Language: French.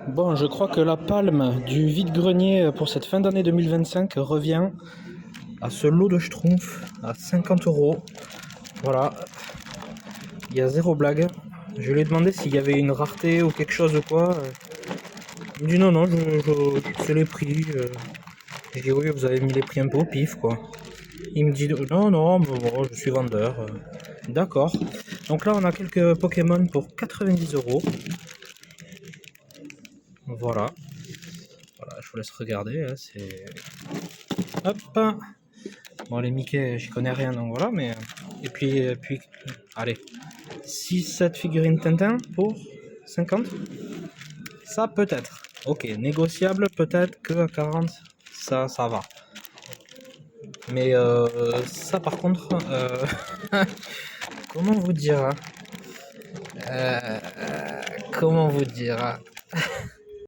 Bon, je crois que la palme du vide-grenier pour cette fin d'année 2025 revient à ce lot de schtroumpfs à 50 €. Voilà, il y a zéro blague. Je lui ai demandé s'il y avait une rareté ou quelque chose ou quoi. Il me dit non, non, c'est les prix. Je dis oui, vous avez mis les prix un peu au pif, quoi. Il me dit non, non, mais bon, je suis vendeur. D'accord. Donc là, on a quelques Pokémon pour 90 €. Voilà. Voilà, je vous laisse regarder. Hein, c'est. Hop. Bon, les Mickey, j'y connais rien, donc voilà, mais. Et puis, allez. 6-7 figurines Tintin pour 50. Ça, peut-être. Ok, négociable, peut-être que à 40, ça va. Mais ça, par contre, comment vous dire, hein, comment vous dire, hein.